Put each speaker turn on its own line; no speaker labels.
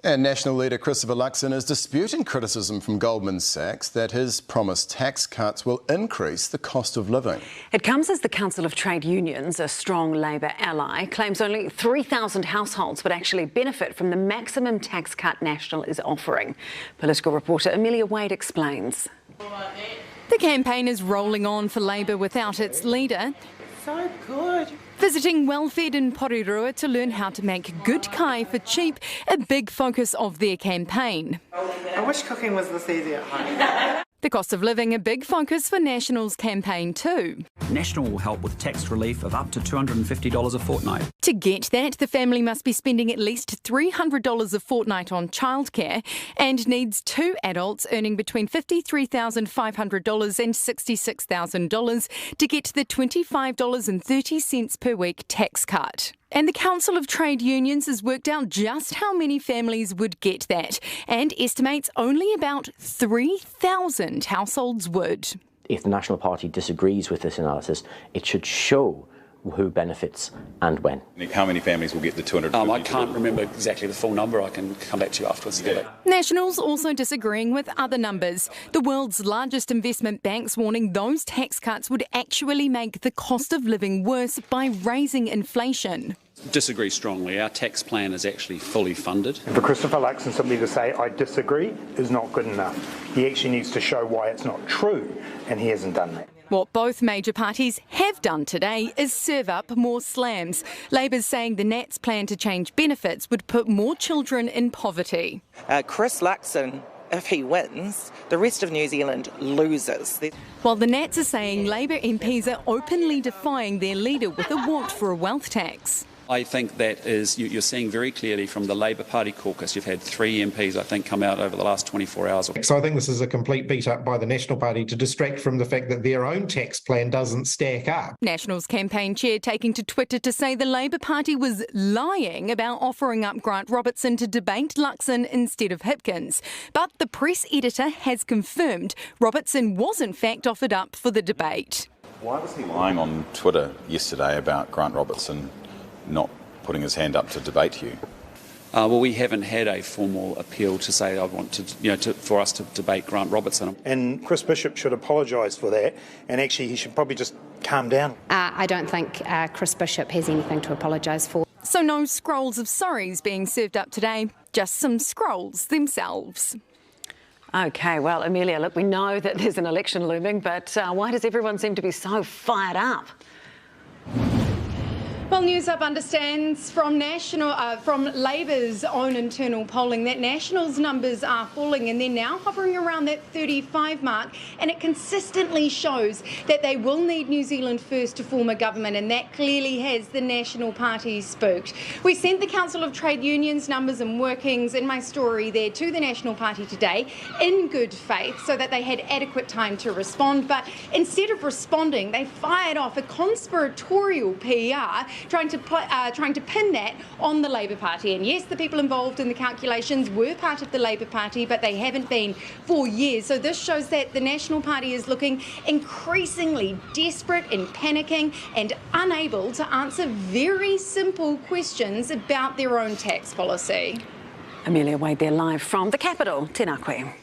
And National leader Christopher Luxon is disputing criticism from Goldman Sachs that his promised tax cuts will increase the cost of living.
It comes as the Council of Trade Unions, a strong Labor ally, claims only 3,000 households would actually benefit from the maximum tax cut National is offering. Political reporter Amelia Wade explains.
The campaign is rolling on for Labor without its leader.
So good.
Visiting well-fed in Porirua to learn how to make good kai for cheap, a big focus of their campaign.
I wish cooking was this easy at home.
The cost of living a big focus for National's campaign too.
National will help with tax relief of up to $250 a fortnight.
To get that, the family must be spending at least $300 a fortnight on childcare and needs 2 adults earning between $53,500 and $66,000 to get the $25.30 per week tax cut. And the Council of Trade Unions has worked out just how many families would get that and estimates only about 3,000 households would.
If the National Party disagrees with this analysis, it should show who benefits and when.
How many families will get the $250?
I can't remember exactly the full number. I can come back to you afterwards.
National's also disagreeing with other numbers. The world's largest investment banks warning those tax cuts would actually make the cost of living worse by raising inflation.
Disagree strongly. Our tax plan is actually fully funded.
For Christopher Luxon simply to say, I disagree, is not good enough. He actually needs to show why it's not true, and he hasn't done that.
What both major parties have done today is serve up more slams. Labor's saying the Nats' plan to change benefits would put more children in poverty.
Chris Luxon, if he wins, the rest of New Zealand loses.
While the Nats are saying Labor MPs are openly defying their leader with a want for a wealth tax.
I think that is, you're seeing very clearly from the Labor Party caucus, you've had 3 MPs, I think, come out over the last 24 hours.
So I think this is a complete beat up by the National Party to distract from the fact that their own tax plan doesn't stack up.
National's campaign chair taking to Twitter to say the Labor Party was lying about offering up Grant Robertson to debate Luxon instead of Hipkins. But the press editor has confirmed Robertson was in fact offered up for the debate.
Why was he lying on Twitter yesterday about Grant Robertson not putting his hand up to debate you?
Well, we haven't had a formal appeal to say I want to, for us to debate Grant Robertson.
And Chris Bishop should apologise for that, and actually he should probably just calm down.
I don't think Chris Bishop has anything to apologise for.
So no scrolls of sorries being served up today, just some scrolls themselves.
OK, well, Amelia, look, we know that there's an election looming, but why does everyone seem to be so fired up?
Well, News Up understands from Labor's own internal polling that National's numbers are falling and they're now hovering around that 35 mark, and it consistently shows that they will need New Zealand First to form a government, and that clearly has the National Party spooked. We sent the Council of Trade Unions numbers and workings in my story there to the National Party today in good faith so that they had adequate time to respond, but instead of responding, they fired off a conspiratorial PR trying to pin that on the Labor Party. And yes, the people involved in the calculations were part of the Labor Party, but they haven't been for years. So this shows that the National Party is looking increasingly desperate and panicking and unable to answer very simple questions about their own tax policy.
Amelia Wade there live from the capital, Tēnā koe.